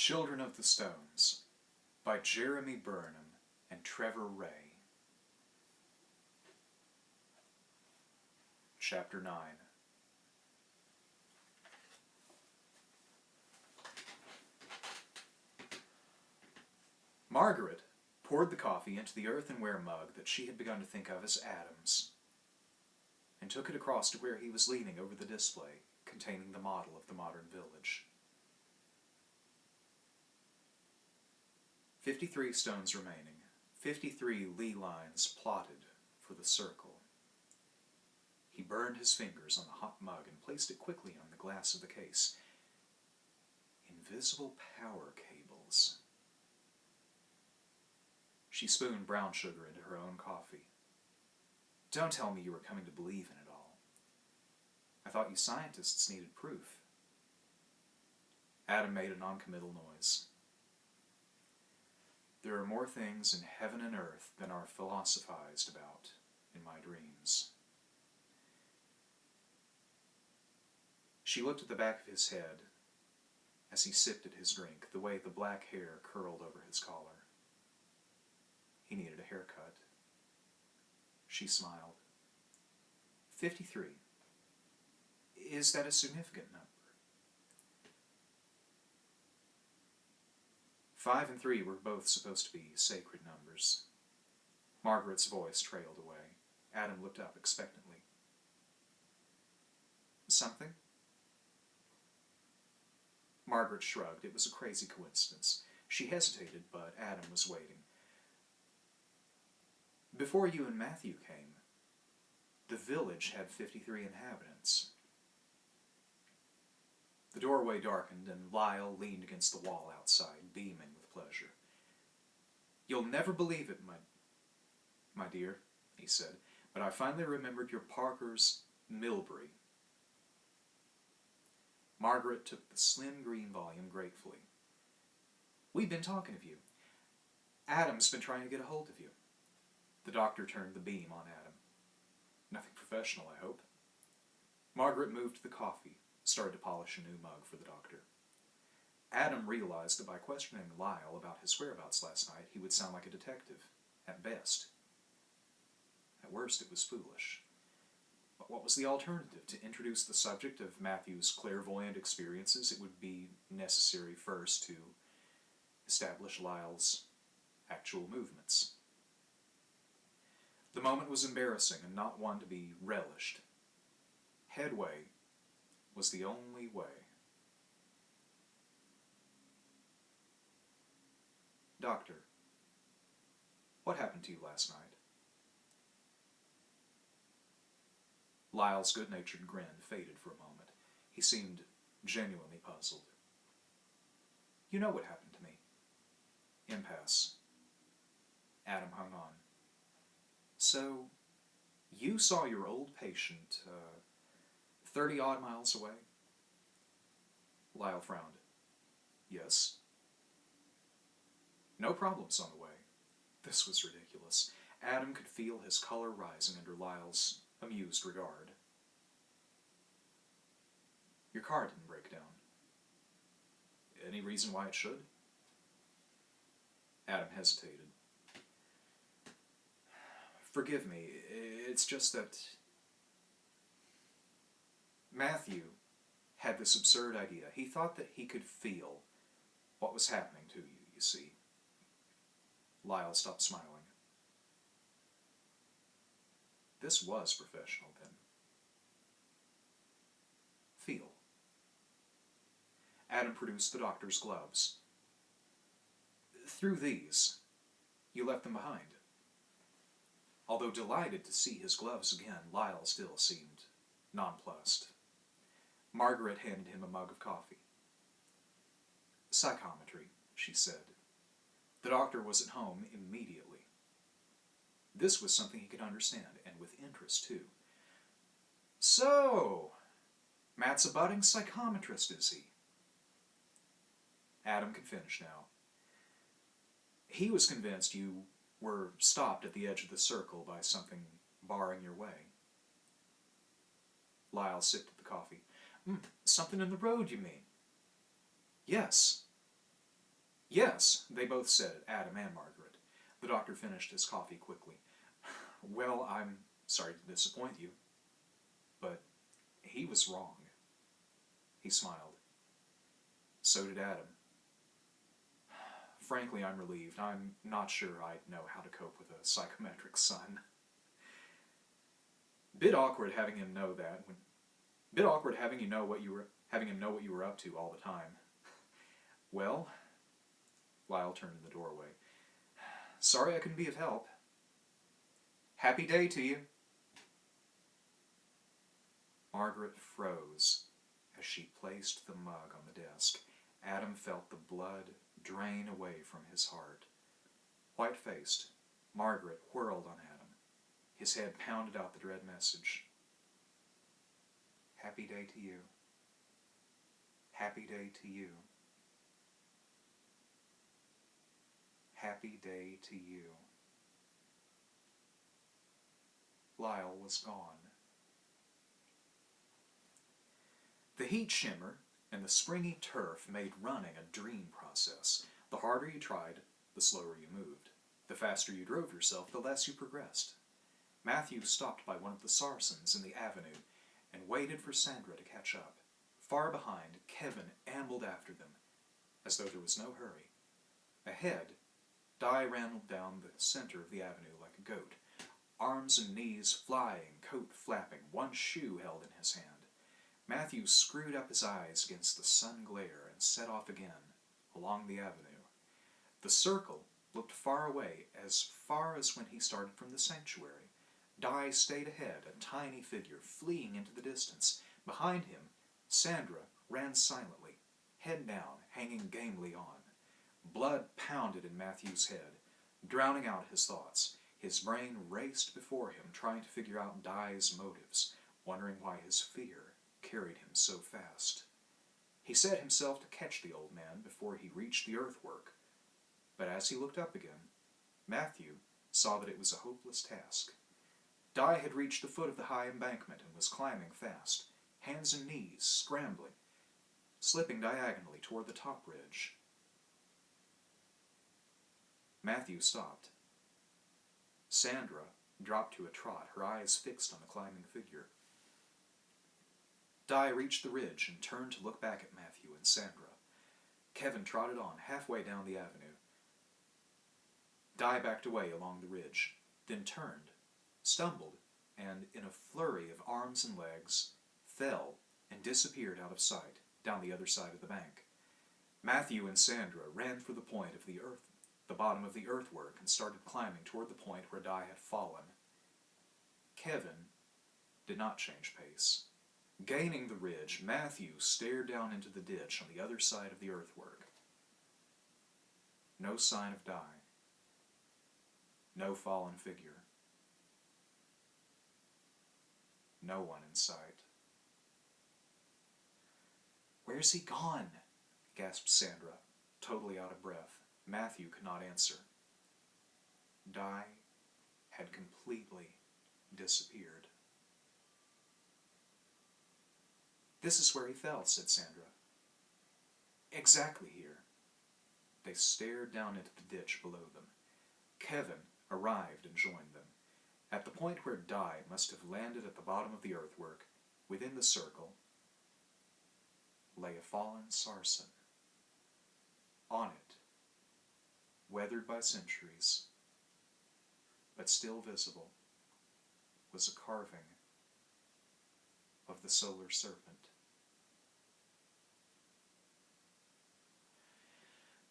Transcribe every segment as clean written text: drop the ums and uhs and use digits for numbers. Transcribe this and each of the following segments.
Children of the Stones by Jeremy Burnham and Trevor Ray. Chapter 9. Margaret poured the coffee into the earthenware mug that she had begun to think of as Adam's, and took it across to where he was leaning over the display containing the model of the modern village. 53 stones remaining, 53 lee lines plotted for the circle. He burned his fingers on the hot mug and placed it quickly on the glass of the case. Invisible power cables. She spooned brown sugar into her own coffee. Don't tell me you were coming to believe in it all. I thought you scientists needed proof. Adam made a noncommittal noise. There are more things in heaven and earth than are philosophized about in my dreams. She looked at the back of his head as he sipped at his drink, the way the black hair curled over his collar. He needed a haircut. She smiled. 53. Is that a significant number? 5 and 3 were both supposed to be sacred numbers. Margaret's voice trailed away. Adam looked up expectantly. Something? Margaret shrugged. It was a crazy coincidence. She hesitated, but Adam was waiting. Before you and Matthew came, the village had 53 inhabitants. The doorway darkened, and Lyle leaned against the wall outside, beaming with pleasure. You'll never believe it, my dear, he said, but I finally remembered your Parker's Milbury. Margaret took the slim green volume gratefully. We've been talking of you. Adam's been trying to get a hold of you. The doctor turned the beam on Adam. Nothing professional, I hope. Margaret moved the coffee, started to polish a new mug for the doctor. Adam realized that by questioning Lyle about his whereabouts last night, he would sound like a detective, at best. At worst, it was foolish. But what was the alternative? To introduce the subject of Matthew's clairvoyant experiences, it would be necessary first to establish Lyle's actual movements. The moment was embarrassing and not one to be relished. Headway was the only way. Doctor, what happened to you last night? Lyle's good-natured grin faded for a moment. He seemed genuinely puzzled. You know what happened to me. Impasse. Adam hung on. So, you saw your old patient, 30-odd miles away? Lyle frowned. Yes. No problems on the way. This was ridiculous. Adam could feel his color rising under Lyle's amused regard. Your car didn't break down. Any reason why it should? Adam hesitated. Forgive me, it's just that Matthew had this absurd idea. He thought that he could feel what was happening to you, you see. Lyle stopped smiling. This was professional, then. Feel. Adam produced the doctor's gloves. Through these, you left them behind. Although delighted to see his gloves again, Lyle still seemed nonplussed. Margaret handed him a mug of coffee. Psychometry, she said. The doctor was at home immediately. This was something he could understand, and with interest, too. So, Matt's a budding psychometrist, is he? Adam could finish now. He was convinced you were stopped at the edge of the circle by something barring your way. Lyle sipped at the coffee. Something in the road, you mean? Yes. Yes, they both said it, Adam and Margaret. The doctor finished his coffee quickly. Well, I'm sorry to disappoint you, but he was wrong. He smiled. So did Adam. Frankly, I'm relieved. I'm not sure I know how to cope with a psychometric son. Bit awkward having him know that. Bit awkward having him know what you were up to all the time. Well, Lyle turned in the doorway. Sorry I couldn't be of help. Happy day to you. Margaret froze as she placed the mug on the desk. Adam felt the blood drain away from his heart. White-faced, Margaret whirled on Adam. His head pounded out the dread message. Happy day to you. Happy day to you. Happy day to you. Lyle was gone. The heat shimmer and the springy turf made running a dream process. The harder you tried, the slower you moved. The faster you drove yourself, the less you progressed. Matthew stopped by one of the Sarsens in the avenue and waited for Sandra to catch up. Far behind, Kevin ambled after them, as though there was no hurry. Ahead, Di ran down the center of the avenue like a goat, arms and knees flying, coat flapping, one shoe held in his hand. Matthew screwed up his eyes against the sun glare and set off again, along the avenue. The circle looked far away, as far as when he started from the sanctuary. Di stayed ahead, a tiny figure, fleeing into the distance. Behind him, Sandra ran silently, head down, hanging gamely on. Blood pounded in Matthew's head, drowning out his thoughts. His brain raced before him, trying to figure out Di's motives, wondering why his fear carried him so fast. He set himself to catch the old man before he reached the earthwork, but as he looked up again, Matthew saw that it was a hopeless task. Di had reached the foot of the high embankment and was climbing fast, hands and knees scrambling, slipping diagonally toward the top ridge. Matthew stopped. Sandra dropped to a trot, her eyes fixed on the climbing figure. Di reached the ridge and turned to look back at Matthew and Sandra. Kevin trotted on, halfway down the avenue. Di backed away along the ridge, then turned, stumbled, and, in a flurry of arms and legs, fell and disappeared out of sight down the other side of the bank. Matthew and Sandra ran for the point of the bottom of the earthwork, and started climbing toward the point where Di had fallen. Kevin did not change pace. Gaining the ridge, Matthew stared down into the ditch on the other side of the earthwork. No sign of Di. No fallen figure. No one in sight. "Where's he gone?" gasped Sandra, totally out of breath. Matthew could not answer. Di had completely disappeared. "This is where he fell," said Sandra. "Exactly here." They stared down into the ditch below them. Kevin arrived and joined them. At the point where Di must have landed at the bottom of the earthwork, within the circle, lay a fallen sarsen. On it, weathered by centuries, but still visible, was a carving of the solar serpent.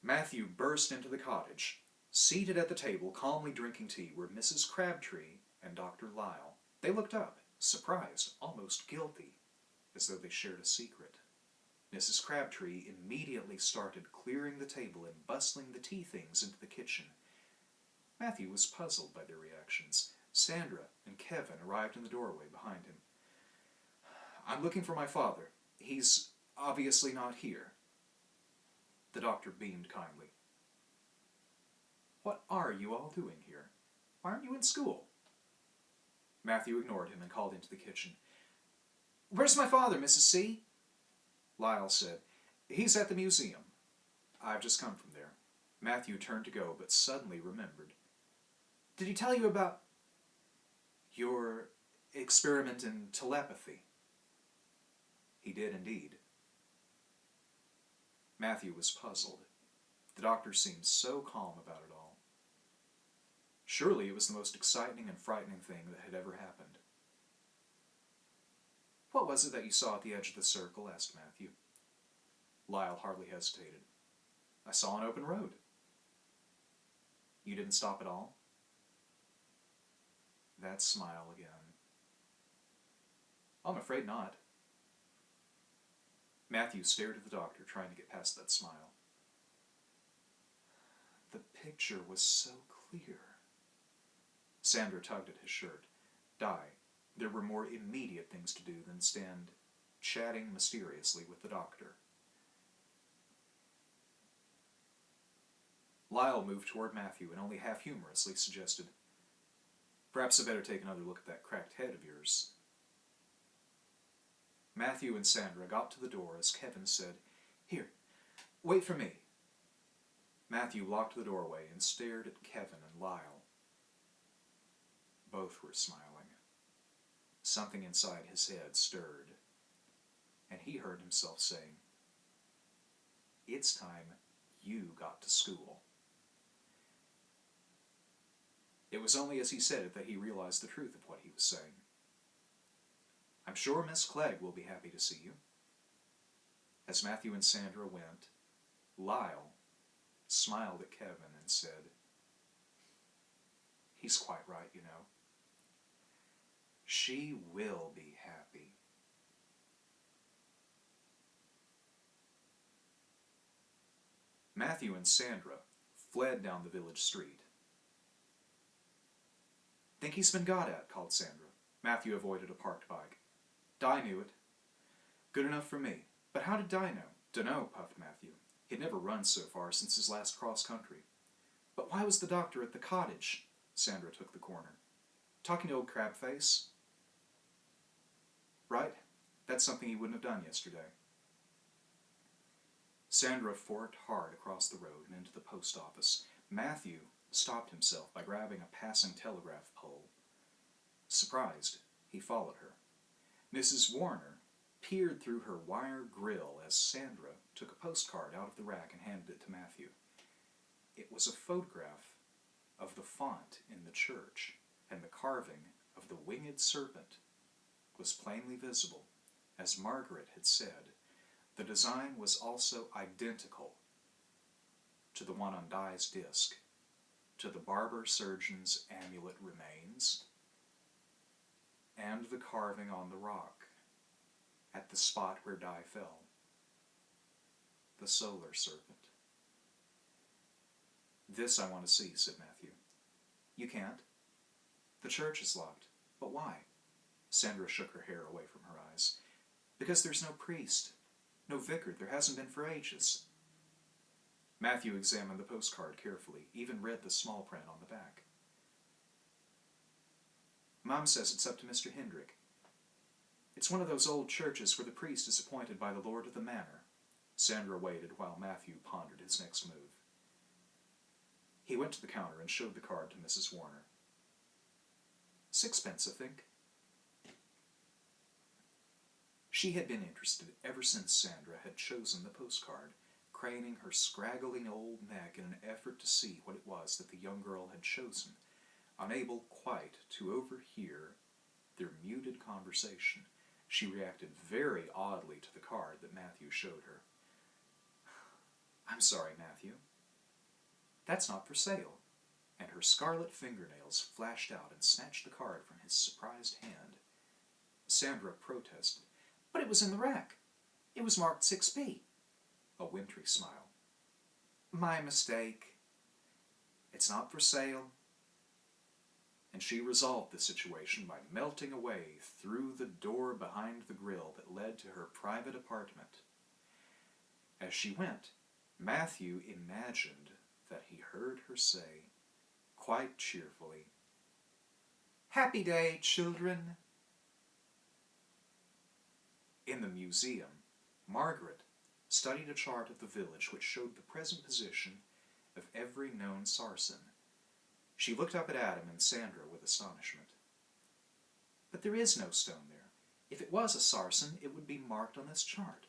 Matthew burst into the cottage. Seated at the table, calmly drinking tea, were Mrs. Crabtree and Dr. Lyle. They looked up, surprised, almost guilty, as though they shared a secret. Mrs. Crabtree immediately started clearing the table and bustling the tea things into the kitchen. Matthew was puzzled by their reactions. Sandra and Kevin arrived in the doorway behind him. "I'm looking for my father. He's obviously not here." The doctor beamed kindly. "What are you all doing here? Why aren't you in school?" Matthew ignored him and called into the kitchen. "Where's my father, Mrs. C?" Lyle said, "He's at the museum. I've just come from there." Matthew turned to go, but suddenly remembered. Did he tell you about your experiment in telepathy? He did indeed. Matthew was puzzled. The doctor seemed so calm about it all. Surely it was the most exciting and frightening thing that had ever happened. What was it that you saw at the edge of the circle? Asked Matthew. Lyle hardly hesitated. I saw an open road. You didn't stop at all? That smile again. I'm afraid not. Matthew stared at the doctor, trying to get past that smile. The picture was so clear. Sandra tugged at his shirt. Di, there were more immediate things to do than stand chatting mysteriously with the doctor. Lyle moved toward Matthew and only half-humorously suggested, Perhaps I better take another look at that cracked head of yours. Matthew and Sandra got to the door as Kevin said, Here, wait for me. Matthew locked the doorway and stared at Kevin and Lyle. Both were smiling. Something inside his head stirred, and he heard himself saying, It's time you got to school. It was only as he said it that he realized the truth of what he was saying. I'm sure Miss Clegg will be happy to see you. As Matthew and Sandra went, Lyle smiled at Kevin and said, He's quite right, you know. She will be happy. Matthew and Sandra fled down the village street. Think he's been got at, called Sandra. Matthew avoided a parked bike. Di knew it. Good enough for me. But how did Di know? Dunno, puffed Matthew. He'd never run so far since his last cross-country. But why was the doctor at the cottage? Sandra took the corner. Talking to old Crabface? Right? That's something he wouldn't have done yesterday. Sandra forked hard across the road and into the post office. Matthew stopped himself by grabbing a passing telegraph pole. Surprised, he followed her. Mrs. Warner peered through her wire grill as Sandra took a postcard out of the rack and handed it to Matthew. It was a photograph of the font in the church, and the carving of the winged serpent was plainly visible. As Margaret had said, the design was also identical to the one on Di's disc, to the barber surgeon's amulet remains, and the carving on the rock, at the spot where Di fell, the solar serpent. This I want to see, said Matthew. You can't. The church is locked. But why? Sandra shook her hair away from her eyes. Because there's no priest, no vicar. There hasn't been for ages. Matthew examined the postcard carefully, even read the small print on the back. Mom says it's up to Mr. Hendrick. It's one of those old churches where the priest is appointed by the lord of the manor. Sandra waited while Matthew pondered his next move. He went to the counter and showed the card to Mrs. Warner. 6 pence, I think. She had been interested ever since Sandra had chosen the postcard, craning her scraggly old neck in an effort to see what it was that the young girl had chosen, unable quite to overhear their muted conversation. She reacted very oddly to the card that Matthew showed her. I'm sorry, Matthew. That's not for sale. And her scarlet fingernails flashed out and snatched the card from his surprised hand. Sandra protested. But it was in the rack. It was marked 6p. A wintry smile. My mistake. It's not for sale. And she resolved the situation by melting away through the door behind the grill that led to her private apartment. As she went, Matthew imagined that he heard her say, quite cheerfully, Happy day, children! In the museum, Margaret studied a chart of the village which showed the present position of every known sarsen. She looked up at Adam and Sandra with astonishment. But there is no stone there. If it was a sarsen, it would be marked on this chart.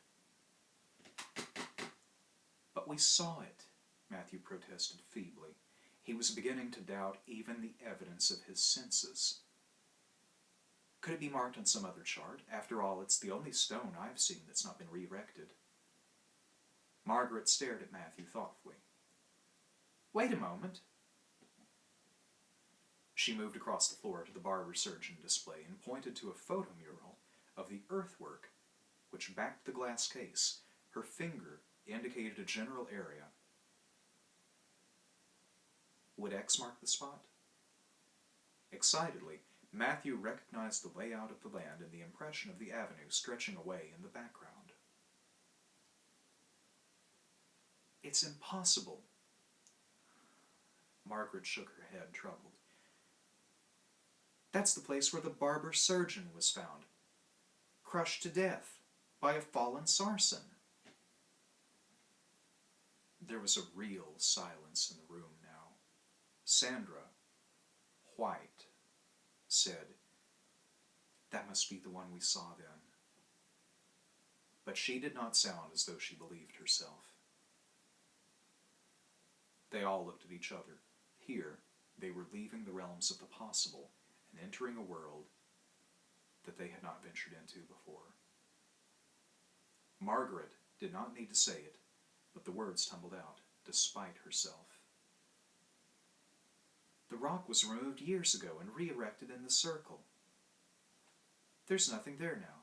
But we saw it, Matthew protested feebly. He was beginning to doubt even the evidence of his senses. Could it be marked on some other chart? After all, it's the only stone I've seen that's not been re-erected. Margaret stared at Matthew thoughtfully. Wait a moment. She moved across the floor to the barber surgeon display and pointed to a photo mural of the earthwork which backed the glass case. Her finger indicated a general area. Would X mark the spot? Excitedly, Matthew recognized the layout of the land and the impression of the avenue stretching away in the background. It's impossible. Margaret shook her head, troubled. That's the place where the barber surgeon was found, crushed to death by a fallen sarsen. There was a real silence in the room now. Sandra, white, said, "That must be the one we saw then." But she did not sound as though she believed herself. They all looked at each other. Here, they were leaving the realms of the possible and entering a world that they had not ventured into before. Margaret did not need to say it, but the words tumbled out, despite herself. The rock was removed years ago and re-erected in the circle. There's nothing there now.